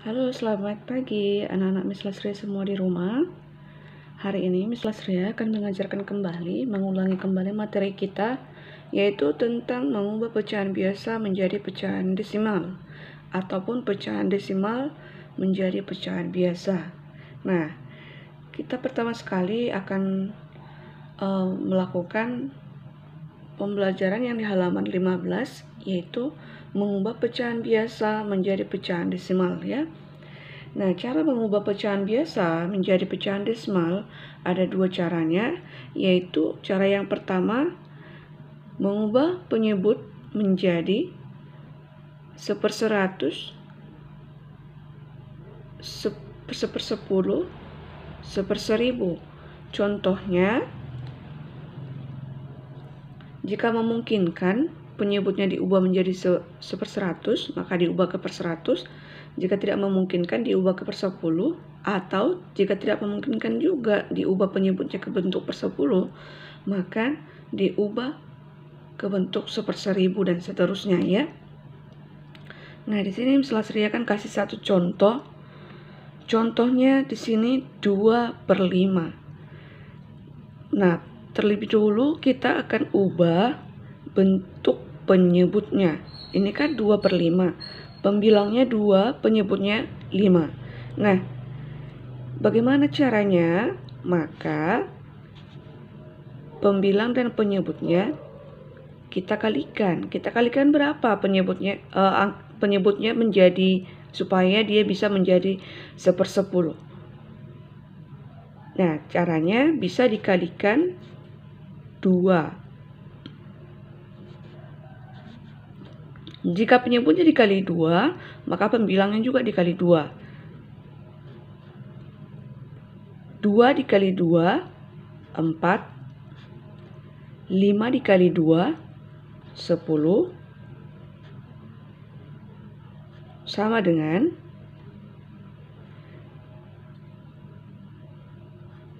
Halo, selamat pagi anak-anak Miss Lasria semua di rumah. Hari ini Miss Lasria akan mengulangi kembali materi kita, yaitu tentang mengubah pecahan biasa menjadi pecahan desimal ataupun pecahan desimal menjadi pecahan biasa. Nah, kita pertama sekali akan melakukan pembelajaran yang di halaman 15, yaitu mengubah pecahan biasa menjadi pecahan desimal ya. Nah, cara mengubah pecahan biasa menjadi pecahan desimal ada dua caranya, yaitu cara yang pertama mengubah penyebut menjadi 1/100, 1/10, 1/1000. Contohnya, jika memungkinkan penyebutnya diubah menjadi 1/100, maka diubah ke 1/100. Jika tidak memungkinkan, diubah ke 1/10. Atau jika tidak memungkinkan juga diubah penyebutnya ke bentuk 1/10, maka diubah ke bentuk 1/1000 dan seterusnya ya. Nah, di sini Miss Lasria akan kasih satu contoh. Contohnya di sini 2/5. Nah, terlebih dahulu kita akan ubah bentuk penyebutnya. Ini kan 2/5. Pembilangnya 2, penyebutnya 5. Nah, bagaimana caranya? Maka pembilang dan penyebutnya kita kalikan. Kita kalikan berapa penyebutnya? Penyebutnya menjadi, supaya dia bisa menjadi 1/10. Nah, caranya bisa dikalikan 2. Jika penyebutnya dikali 2, maka pembilangnya juga dikali 2. 2 dikali 2, 4. 5 dikali 2, 10. Sama dengan,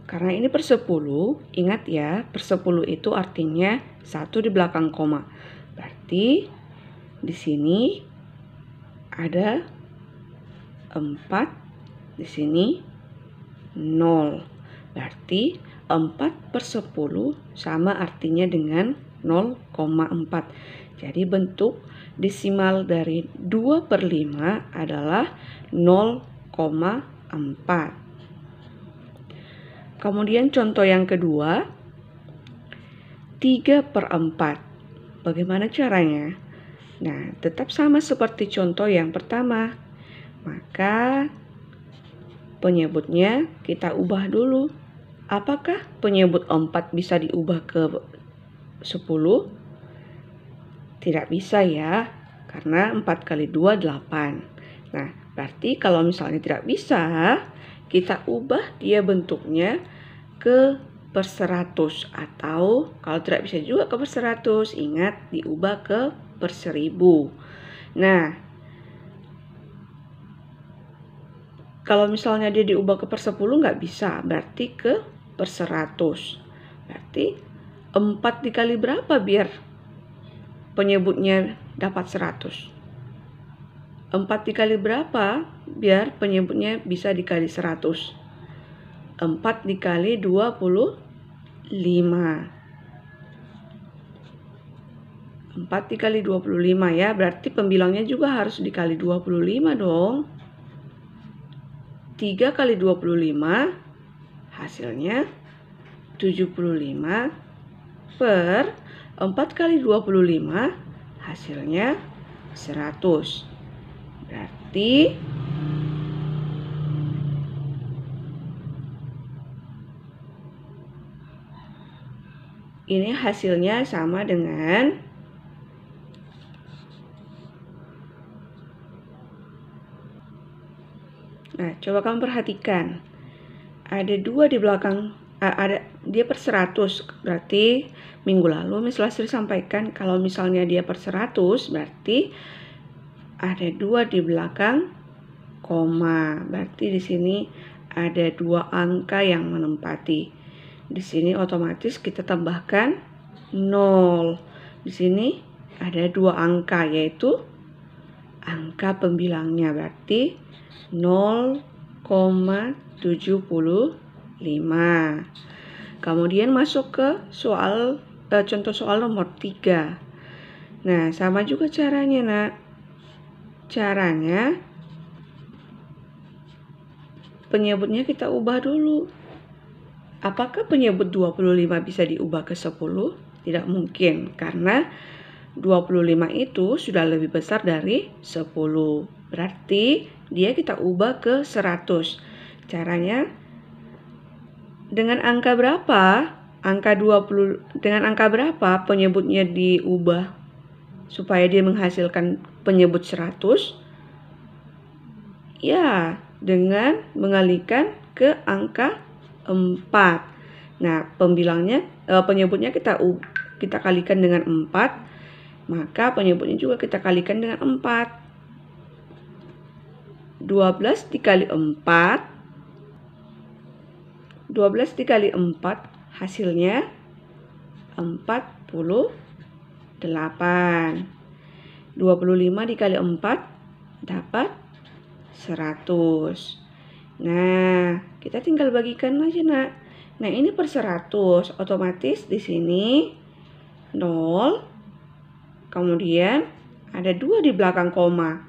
karena ini per 10, ingat ya, per 10 itu artinya 1 di belakang koma. Berarti di sini ada 4, di sini 0. Berarti 4/10 sama artinya dengan 0,4. Jadi bentuk desimal dari 2/5 adalah 0,4. Kemudian contoh yang kedua, 3/4. Bagaimana caranya? Nah, tetap sama seperti contoh yang pertama. Maka penyebutnya kita ubah dulu. Apakah penyebut 4 bisa diubah ke 10? Tidak bisa ya, karena 4 kali 2, 8. Nah, berarti kalau misalnya tidak bisa, kita ubah dia bentuknya ke per 100. Atau kalau tidak bisa juga ke per 100, ingat diubah ke per 1000. Nah, kalau misalnya dia diubah ke per 10 nggak bisa, berarti ke per 100. Berarti 4 dikali berapa biar penyebutnya dapat 100? 4 dikali berapa biar penyebutnya bisa dikali 100? 4 dikali 25. 4 dikali 25 ya, berarti pembilangnya juga harus dikali 25 dong. 3 kali 25 hasilnya 75 per 4 kali 25 hasilnya 100. Berarti ini hasilnya sama dengan Nah, coba kamu perhatikan. Ada 2 di belakang, dia per 100. Berarti minggu lalu Miss Lasri sampaikan kalau misalnya dia per 100, berarti ada 2 di belakang koma. Berarti di sini ada 2 angka yang menempati. Di sini otomatis kita tambahkan 0. Di sini ada 2 angka, yaitu angka pembilangnya. Berarti 0,75. Kemudian masuk ke contoh soal nomor 3. Nah, sama juga caranya, Nak. Caranya penyebutnya kita ubah dulu. Apakah penyebut 25 bisa diubah ke 10? Tidak mungkin, karena 25 itu sudah lebih besar dari 10. Berarti dia kita ubah ke 100. Caranya dengan angka berapa? Dengan angka berapa penyebutnya diubah supaya dia menghasilkan penyebut 100? Ya, dengan mengalihkan ke angka 4. Nah, penyebutnya kita kalikan dengan 4, maka penyebutnya juga kita kalikan dengan 4. 12 dikali 4 hasilnya 48. 25 dikali 4 dapat 100. Nah, kita tinggal bagikan aja, Nak. Nah, ini per 100, otomatis di sini 0, kemudian ada 2 di belakang koma.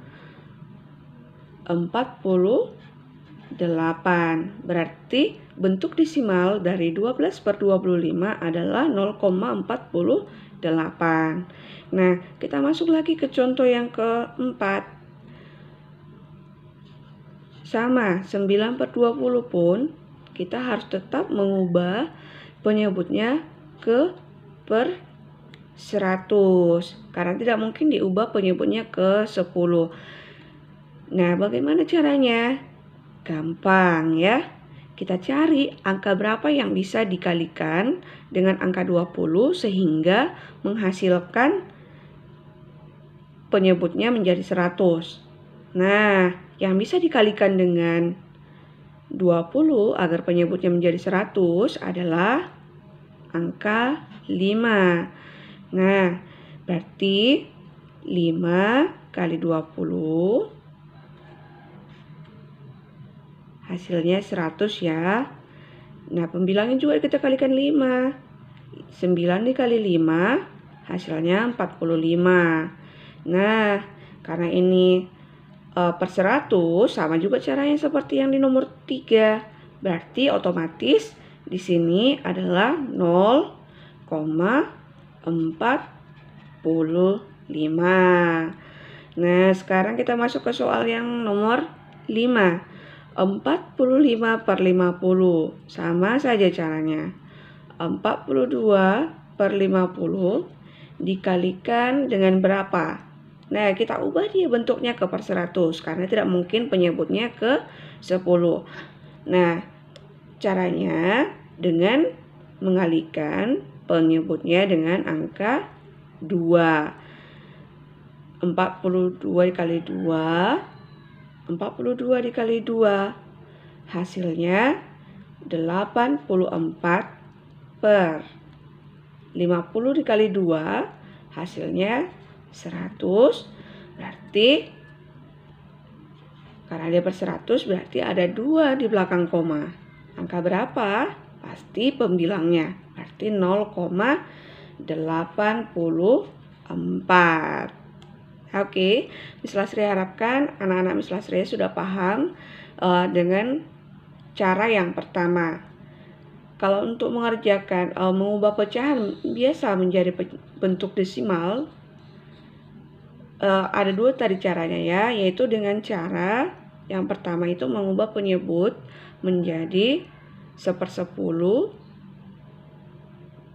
48. Berarti bentuk desimal dari 12/25 adalah 0,48. Nah, kita masuk lagi ke contoh yang keempat. Sama, 9/20 pun kita harus tetap mengubah penyebutnya ke per 100. Karena tidak mungkin diubah penyebutnya ke 10. Nah, bagaimana caranya? Gampang ya. Kita cari angka berapa yang bisa dikalikan dengan angka 20 sehingga menghasilkan penyebutnya menjadi 100. Nah, yang bisa dikalikan dengan 20 agar penyebutnya menjadi 100 adalah angka 5. Nah, berarti 5 kali 20 hasilnya 100 ya. Nah, pembilangnya juga kita kalikan 5. 9 dikali 5 hasilnya 45. Nah, karena ini per 100 sama juga caranya seperti yang di nomor 3. Berarti otomatis di sini adalah 0,45. Nah, sekarang kita masuk ke soal yang nomor 5. 45/50. Sama saja caranya. 42/50 dikalikan dengan berapa? Nah, kita ubah dia bentuknya ke per 100 karena tidak mungkin penyebutnya ke 10. Nah, caranya dengan mengalihkan penyebutnya dengan angka 2. 42 dikali 2 hasilnya 84 per 50 dikali 2 hasilnya 100. Berarti karena dia per 100 berarti ada 2 di belakang koma. Angka berapa? Pasti pembilangnya. Berarti 0,84. Oke, Miss Lasri harapkan anak-anak Miss Lasri sudah paham dengan cara yang pertama. Kalau untuk mengerjakan mengubah pecahan biasa menjadi bentuk desimal, ada 2 tadi caranya ya, yaitu dengan cara yang pertama itu mengubah penyebut menjadi 1/10,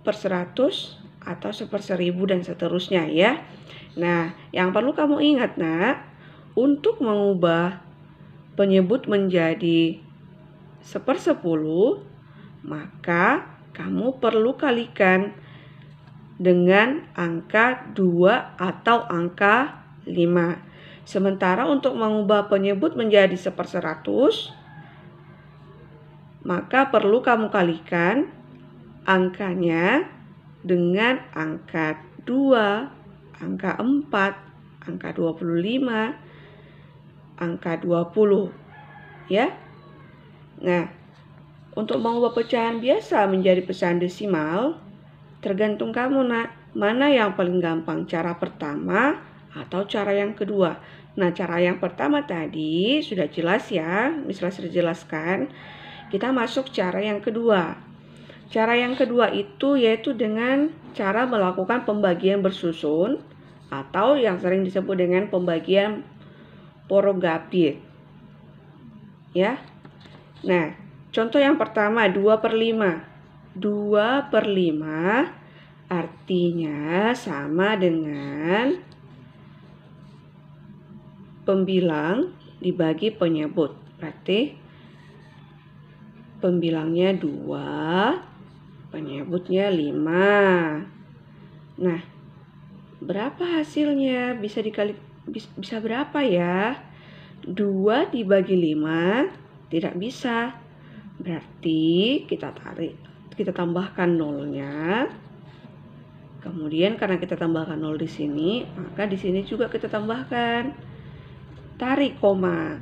per 100, atau 1/1000 dan seterusnya ya. Nah, yang perlu kamu ingat, Nak, untuk mengubah penyebut menjadi 1/10, maka kamu perlu kalikan dengan angka 2 atau angka 5. Sementara untuk mengubah penyebut menjadi 1/100, maka perlu kamu kalikan angkanya dengan angka 2, angka 4, angka 25, angka 20. ya. Nah, untuk mengubah pecahan biasa menjadi pecahan desimal, tergantung kamu nak, mana yang paling gampang, cara pertama atau cara yang kedua. Nah, cara yang pertama tadi sudah jelas ya, misalnya sudah jelaskan. Kita masuk cara yang kedua. Cara yang kedua itu yaitu dengan cara melakukan pembagian bersusun atau yang sering disebut dengan pembagian porogapit. Ya. Nah, contoh yang pertama 2/5. 2/5 artinya sama dengan pembilang dibagi penyebut. Berarti pembilangnya 2, penyebutnya 5. Nah, berapa hasilnya? Bisa berapa ya? 2 dibagi 5 tidak bisa. Berarti kita tambahkan nolnya. Kemudian karena kita tambahkan nol di sini, maka di sini juga kita tambahkan. Tarik koma.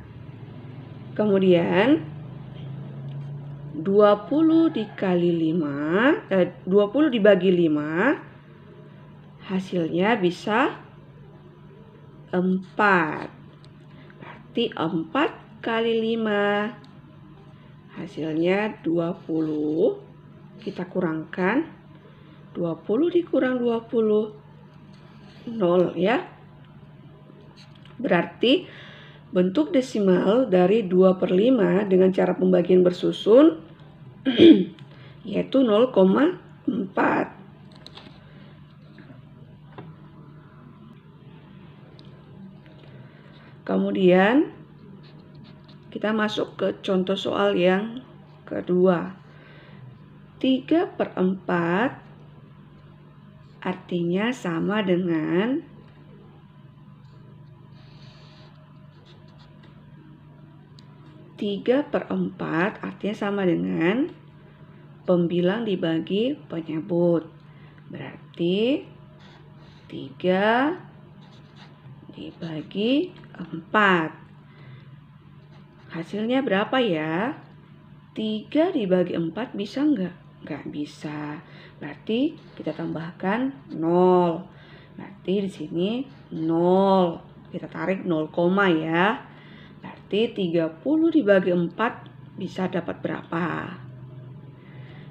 Kemudian 20 dibagi 5 hasilnya bisa 4. Berarti 4 kali 5 hasilnya 20. Kita kurangkan 20 dikurang 20 0 ya. Berarti bentuk desimal dari 2/5 dengan cara pembagian bersusun yaitu 0,4. Kemudian kita masuk ke contoh soal yang kedua. 3/4 artinya sama dengan 3/4 artinya sama dengan pembilang dibagi penyebut. Berarti 3 dibagi 4. Hasilnya berapa ya? 3 dibagi 4 bisa enggak? Enggak bisa. Berarti kita tambahkan 0. Berarti di sini 0. Kita tarik 0, ya. Berarti 30 dibagi 4 bisa dapat berapa?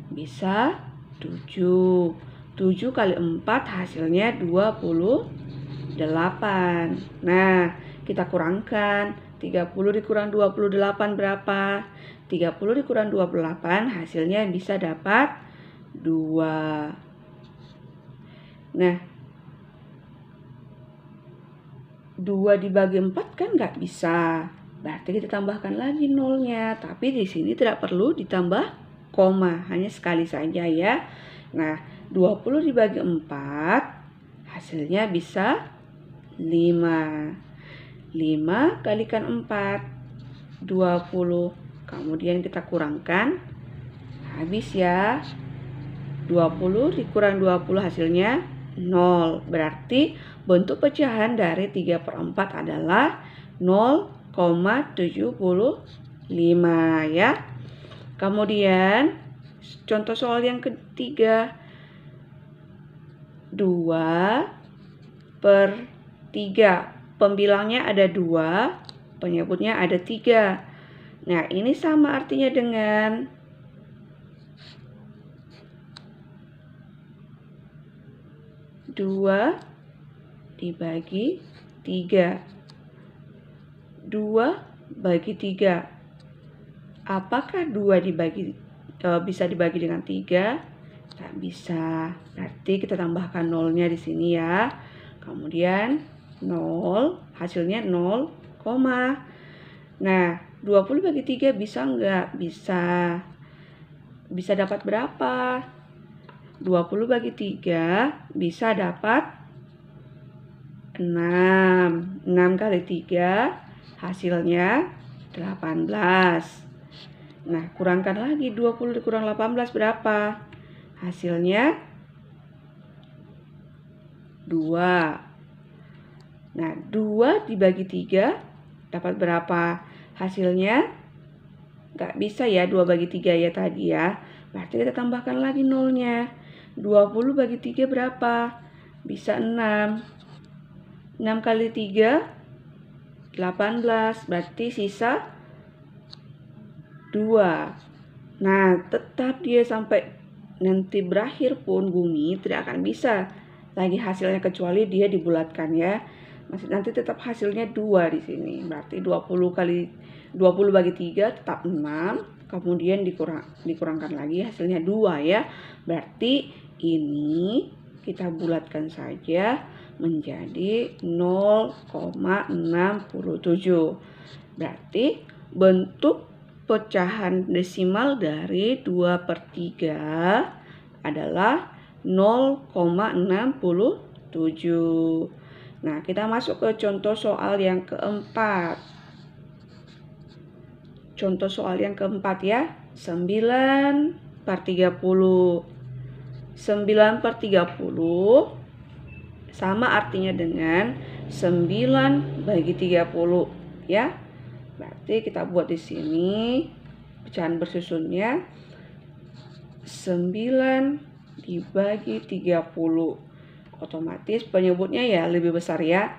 Bisa 7. 7 kali 4 hasilnya 28. Nah, kita kurangkan. 30 dikurang 28 berapa? 30 dikurang 28 hasilnya bisa dapat 2. Nah, 2 dibagi 4 kan nggak bisa. Berarti kita tambahkan lagi nolnya. Tapi di sini tidak perlu ditambah koma. Hanya sekali saja ya. Nah, 20 dibagi 4 hasilnya bisa 5. 5 kalikan 4 20. Kemudian kita kurangkan. Habis ya. 20 dikurang 20 hasilnya 0. Berarti bentuk pecahan dari 3/4 adalah 0,75 ya. Kemudian contoh soal yang ketiga. 2/3. Pembilangnya ada 2, penyebutnya ada 3. Nah, ini sama artinya dengan 2 dibagi 3. 2 bagi 3. Apakah 2 bisa dibagi dengan 3? Tak bisa. Berarti kita tambahkan nolnya di sini ya. Kemudian 0, hasilnya 0, Nah, 20 bagi 3 bisa enggak? Bisa. Bisa dapat berapa? 20 bagi 3 bisa dapat 6. 6 kali 3 hasilnya 18. Nah, kurangkan lagi 20 dikurang 18 berapa? Hasilnya 2. Nah, 2 dibagi 3 dapat berapa? Hasilnya Nggak bisa ya 2 bagi 3 ya tadi ya. Berarti kita tambahkan lagi nolnya. 20 bagi 3 berapa? Bisa 6. 6 kali 3, 18. Berarti sisa 2. Nah, tetap dia sampai nanti berakhir pun bumi tidak akan bisa lagi hasilnya kecuali dia dibulatkan ya. Masih nanti tetap hasilnya 2 di sini. Berarti 20 bagi 3 tetap 6. Kemudian dikurangkan lagi hasilnya 2 ya. Berarti ini kita bulatkan saja menjadi 0,67. Berarti bentuk pecahan desimal dari 2/3 adalah 0,67. Nah, kita masuk ke contoh soal yang keempat. Contoh soal yang keempat ya, 9/30. 9/30 sama artinya dengan 9 bagi 30 ya. Berarti kita buat di sini pecahan bersusunnya 9 dibagi 30. Otomatis penyebutnya ya lebih besar ya.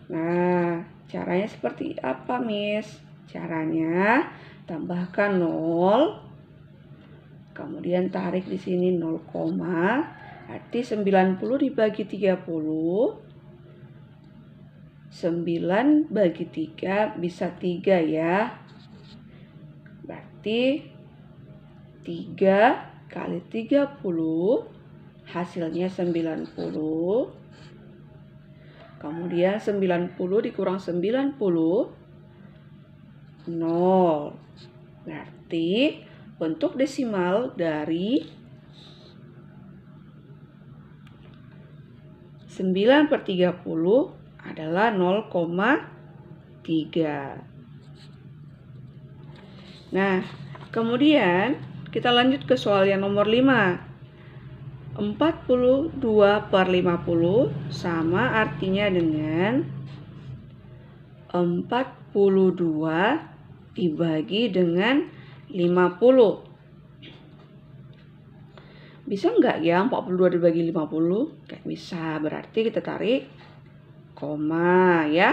Nah, caranya seperti apa, Miss? Caranya tambahkan 0, kemudian tarik di sini 0, berarti 90 dibagi 30. 9 bagi 3 bisa 3 ya. Berarti 3 kali 30 hasilnya 90. Kemudian 90 dikurang 90, 0. Berarti bentuk desimal dari 9/30 adalah 0,3. Nah, kemudian kita lanjut ke soal yang nomor 5. 42/50 sama artinya dengan 42 dibagi dengan 50. Bisa nggak ya 42 dibagi 50? Nggak bisa, berarti kita tarik koma ya.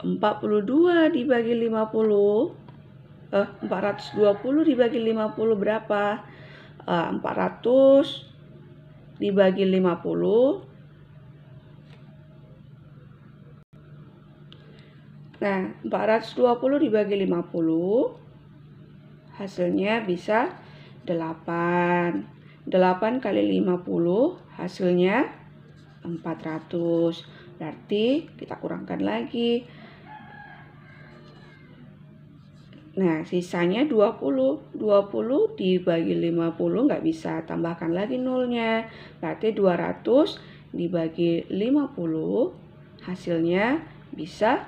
42 dibagi 50, 420 dibagi 50 berapa? 400 dibagi 50. Nah, 420 dibagi 50 hasilnya bisa 8. 8 kali 50 hasilnya 400. Berarti kita kurangkan lagi. Nah, sisanya 20. 20 dibagi 50 nggak bisa, tambahkan lagi nolnya. Berarti 200 dibagi 50 hasilnya bisa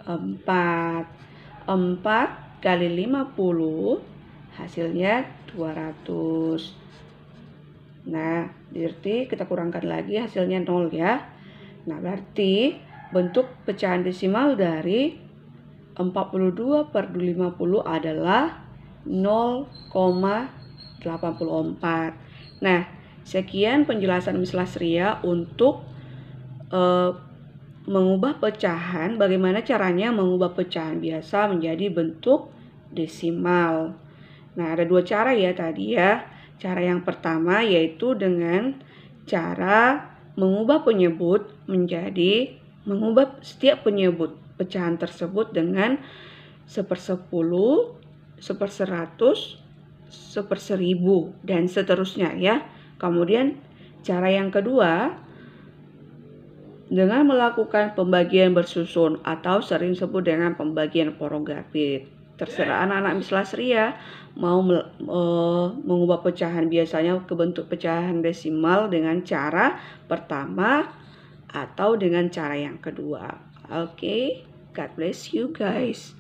4. 4 kali 50 hasilnya 200. Nah, berarti kita kurangkan lagi hasilnya 0 ya. Nah, berarti bentuk pecahan desimal dari 42/50 adalah 0,84. Nah, sekian penjelasan Miss Lasria untuk mengubah pecahan, bagaimana caranya mengubah pecahan biasa menjadi bentuk desimal. Nah, ada 2 cara ya tadi ya. Cara yang pertama yaitu dengan cara mengubah setiap penyebut pecahan tersebut dengan 1/10, 1/100, 1/1000 dan seterusnya ya. Kemudian cara yang kedua dengan melakukan pembagian bersusun atau sering disebut dengan pembagian porografik. Terserah anak-anak Miss Lasria mau mengubah pecahan biasanya ke bentuk pecahan desimal dengan cara pertama atau dengan cara yang kedua. Oke, God bless you guys.